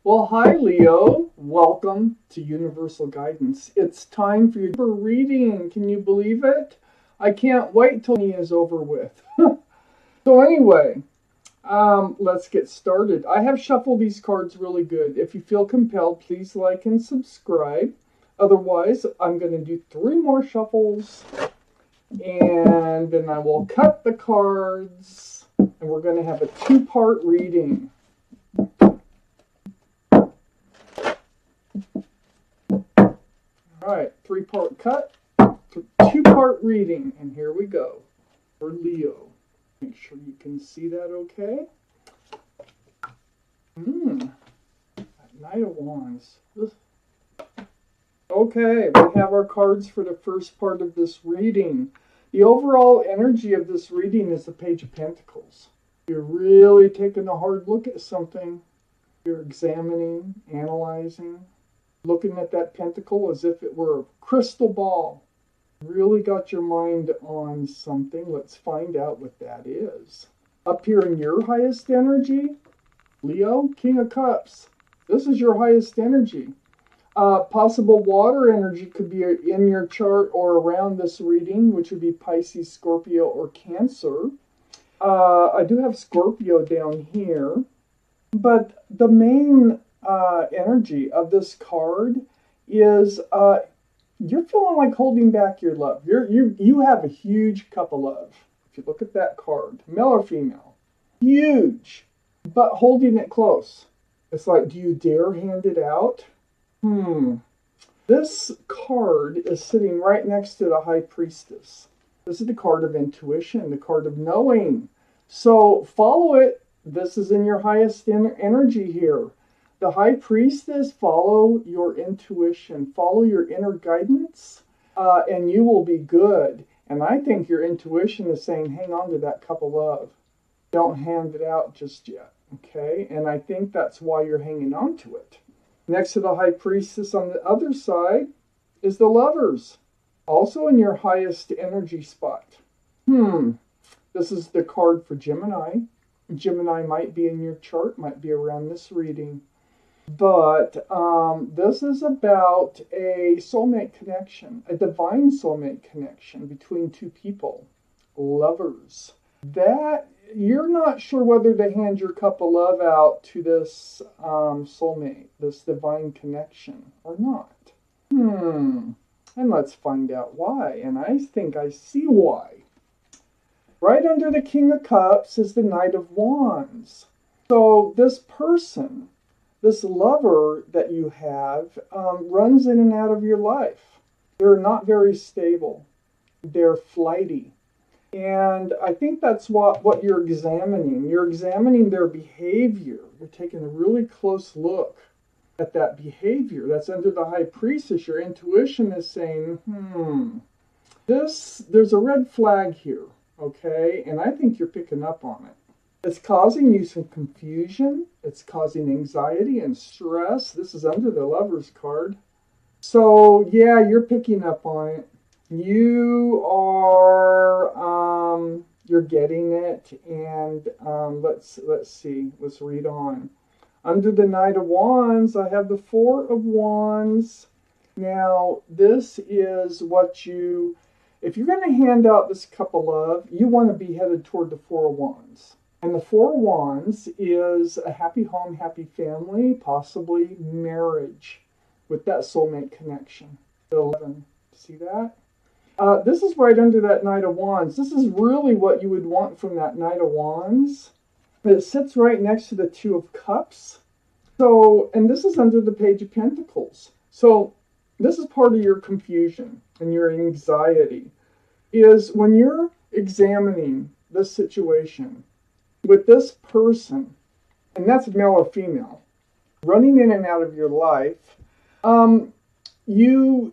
Well, hi, Leo. Welcome to Universal Guidance. It's time for your reading. Can you believe it? I can't wait till it is over with. So anyway, let's get started. I have shuffled these cards really good. If you feel compelled, please like and subscribe. Otherwise, I'm going to do 3 more shuffles, and then I will cut the cards, and we're going to have a 2-part reading. All right, 3-part cut, 2-part reading, and here we go for Leo. Make sure you can see that okay. That Knight of Wands. Okay, we have our cards for the first part of this reading. The overall energy of this reading is the Page of Pentacles. You're really taking a hard look at something. You're examining, analyzing, looking at that pentacle as if it were a crystal ball. Really got your mind on something. Let's find out what that is. Up here in your highest energy, Leo, King of Cups. This is your highest energy. Possible water energy could be in your chart or around this reading, which would be Pisces, Scorpio, or Cancer. I do have Scorpio down here. But the main energy of this card is you're feeling like holding back your love. You have a huge cup of love. If you look at that card, male or female, huge, but holding it close. It's like, do you dare hand it out? This card is sitting right next to the High Priestess. This is the card of intuition, the card of knowing. So follow it. This is in your highest energy here. The High Priestess, follow your intuition, follow your inner guidance, and you will be good. And I think your intuition is saying, hang on to that cup of love. Don't hand it out just yet, okay? And I think that's why you're hanging on to it. Next to the High Priestess on the other side is the Lovers, also in your highest energy spot. This is the card for Gemini. Gemini might be in your chart, might be around this reading. But this is about a soulmate connection, a divine soulmate connection between 2 people, lovers. That you're not sure whether to hand your cup of love out to this soulmate, this divine connection, or not. And let's find out why. And I think I see why. Right under the King of Cups is the Knight of Wands. So this person, this lover that you have, runs in and out of your life. They're not very stable. They're flighty. And I think that's what you're examining. You're examining their behavior. You're taking a really close look at that behavior. That's under the High Priestess. Your intuition is saying, there's a red flag here. Okay, and I think you're picking up on it. It's causing you some confusion. It's causing anxiety and stress. This is under the Lovers card. So, yeah, you're picking up on it. You are, you're getting it. And let's see. Let's read on. Under the Knight of Wands, I have the 4 of Wands. Now, this is what you... If you're going to hand out this cup of love, you want to be headed toward the 4 of Wands. And the 4 of Wands is a happy home, happy family, possibly marriage with that soulmate connection. 11. See that? This is right under that Knight of Wands. This is really what you would want from that Knight of Wands. It sits right next to the 2 of Cups. So, and this is under the Page of Pentacles. So, this is part of your confusion and your anxiety, is when you're examining this situation with this person, and that's male or female, running in and out of your life, you're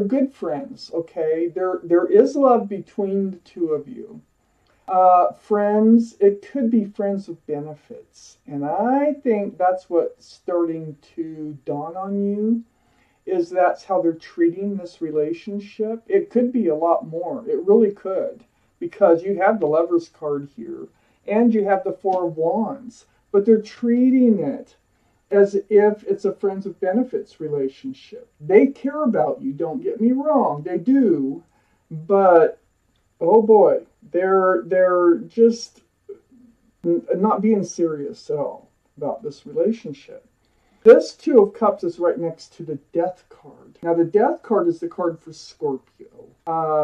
good friends, okay? There is love between the 2 of you. Friends, it could be friends with benefits. And I think that's what's starting to dawn on you, is that's how they're treating this relationship. It could be a lot more. It really could. Because you have the Lovers card here. And you have the 4 of Wands. But they're treating it as if it's a friends with benefits relationship. They care about you, don't get me wrong, they do, but oh boy, they're just not being serious at all about this relationship. This Two of Cups is right next to the Death card. Now, the Death card is the card for Scorpio.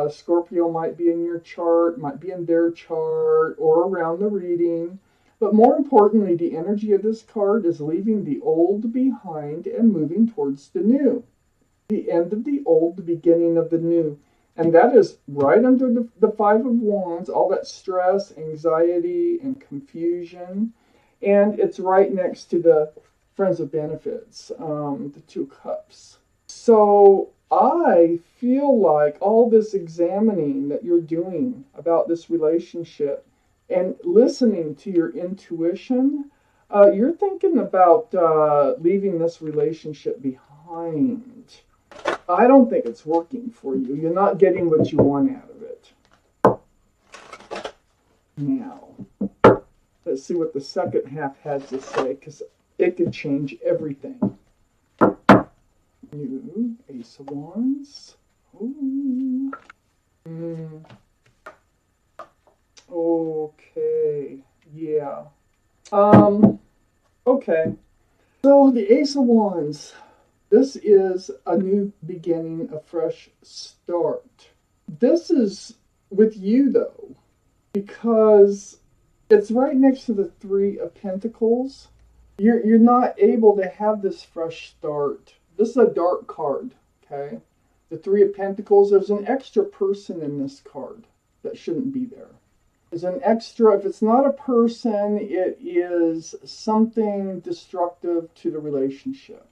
Scorpio might be in your chart, might be in their chart, or around the reading. But more importantly, the energy of this card is leaving the old behind and moving towards the new. The end of the old, the beginning of the new. And that is right under the Five of Wands, all that stress, anxiety, and confusion. And it's right next to the Friends of Benefits, the Two Cups. So I feel like all this examining that you're doing about this relationship and listening to your intuition, you're thinking about leaving this relationship behind. I don't think it's working for you. You're not getting what you want out of it. Now, let's see what the second half has to say, because it could change everything. New Ace of Wands. Ooh. Okay. Yeah. Okay. So the Ace of Wands. This is a new beginning, a fresh start. This is with you, though, because it's right next to the Three of Pentacles. You're not able to have this fresh start. This is a dark card, okay? The Three of Pentacles, there's an extra person in this card that shouldn't be there. There's an extra, if it's not a person, it is something destructive to the relationship.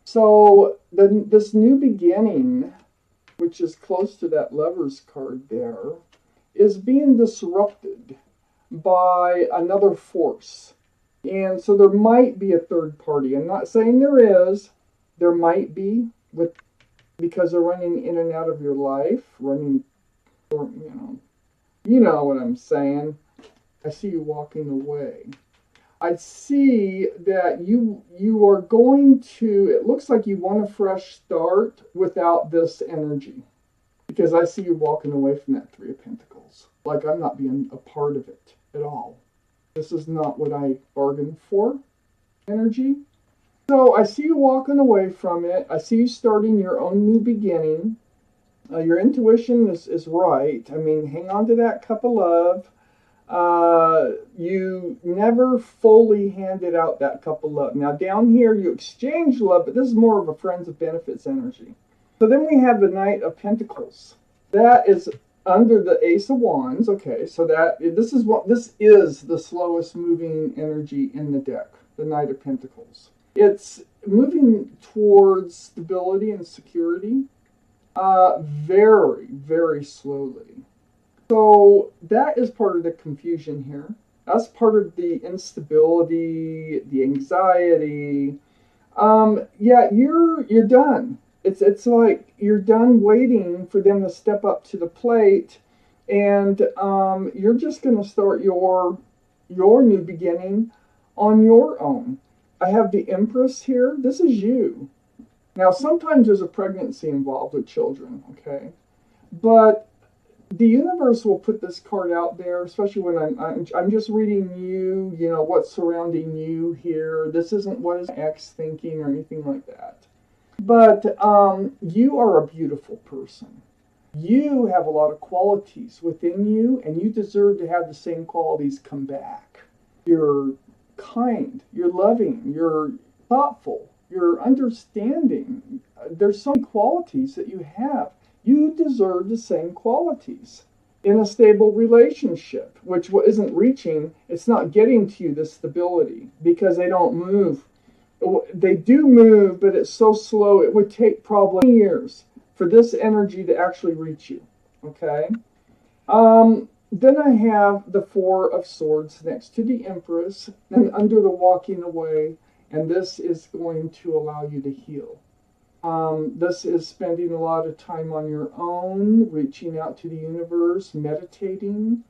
So this new beginning, which is close to that Lovers card there, is being disrupted by another force. And so there might be a third party. I'm not saying there is. There might be, because they're running in and out of your life, you know what I'm saying. I see you walking away. I see that you are going to, it looks like you want a fresh start without this energy. Because I see you walking away from that Three of Pentacles. Like I'm not being a part of it at all. This is not what I bargained for, energy. So I see you walking away from it. I see you starting your own new beginning. Your intuition is right. I mean, hang on to that cup of love. You never fully handed out that cup of love. Now down here you exchange love, but this is more of a friends of benefits energy. So then we have the Knight of Pentacles. That is under the Ace of Wands. Okay, so this is the slowest moving energy in the deck, the Knight of Pentacles. It's moving towards stability and security, very, very slowly. So that is part of the confusion here. That's part of the instability, the anxiety. Yeah, you're done. It's like you're done waiting for them to step up to the plate, and you're just going to start your new beginning on your own. I have the Empress here. This is you. Now, sometimes there's a pregnancy involved with children, okay? But the universe will put this card out there, especially when I'm just reading you, you know, what's surrounding you here. This isn't what is X thinking or anything like that. But you are a beautiful person. You have a lot of qualities within you, and you deserve to have the same qualities come back. You're kind, you're loving, you're thoughtful, you're understanding. There's so many qualities that you have. You deserve the same qualities in a stable relationship, which isn't reaching, it's not getting to you, the stability, because they don't move. They do move, but it's so slow, it would take probably years for this energy to actually reach you, okay? Then I have the Four of Swords next to the Empress, and under the walking away, and this is going to allow you to heal. This is spending a lot of time on your own, reaching out to the universe, meditating,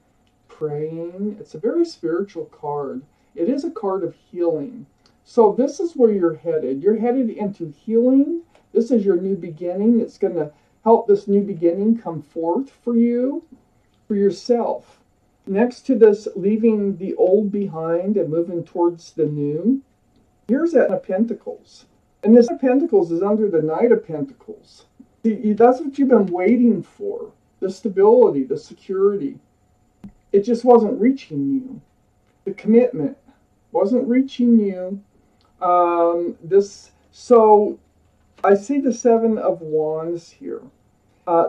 praying. It's a very spiritual card. It is a card of healing. So this is where you're headed. You're headed into healing. This is your new beginning. It's going to help this new beginning come forth for you, for yourself. Next to this, leaving the old behind and moving towards the new, here's that Knight of Pentacles. And this Knight of Pentacles is under the Knight of Pentacles. See, that's what you've been waiting for. The stability, the security. It just wasn't reaching you. The commitment wasn't reaching you. So I see the Seven of Wands here.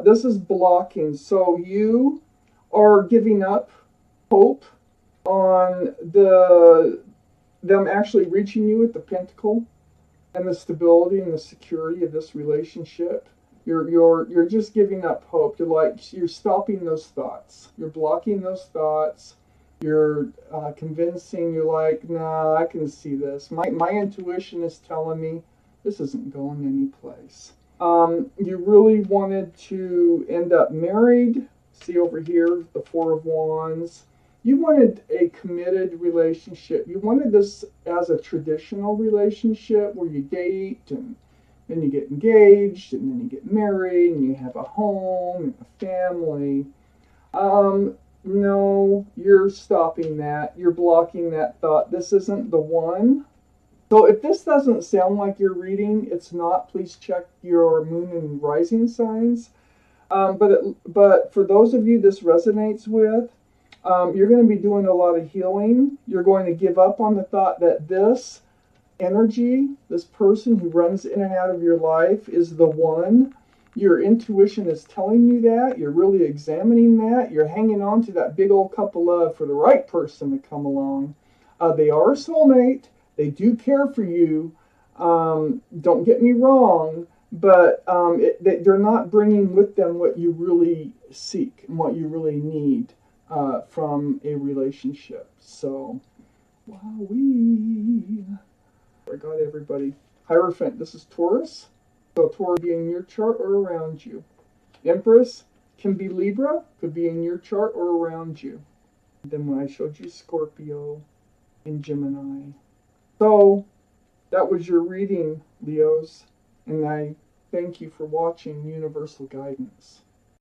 This is blocking. So you are giving up hope on them actually reaching you with the Pentacle and the stability and the security of this relationship. You're just giving up hope. You're stopping those thoughts. You're blocking those thoughts. You're convincing. You're like, nah, I can see this. My intuition is telling me this isn't going anyplace. You really wanted to end up married. See over here, the Four of Wands. You wanted a committed relationship. You wanted this as a traditional relationship where you date and then you get engaged and then you get married and you have a home and a family. No, you're stopping that. You're blocking that thought. This isn't the one. So if this doesn't sound like your reading, it's not. Please check your moon and rising signs. But for those of you this resonates with, you're going to be doing a lot of healing. You're going to give up on the thought that this energy, this person who runs in and out of your life is the one. Your intuition is telling you that. You're really examining that. You're hanging on to that big old cup of love for the right person to come along. They are a soulmate. They do care for you. Don't get me wrong, but they're not bringing with them what you really seek and what you really need from a relationship. So, wowee. I got everybody. Hierophant, this is Taurus. So Taurus be in your chart or around you. Empress can be Libra, could be in your chart or around you. And then when I showed you Scorpio and Gemini. So that was your reading, Leos. And I thank you for watching Universal Guidance.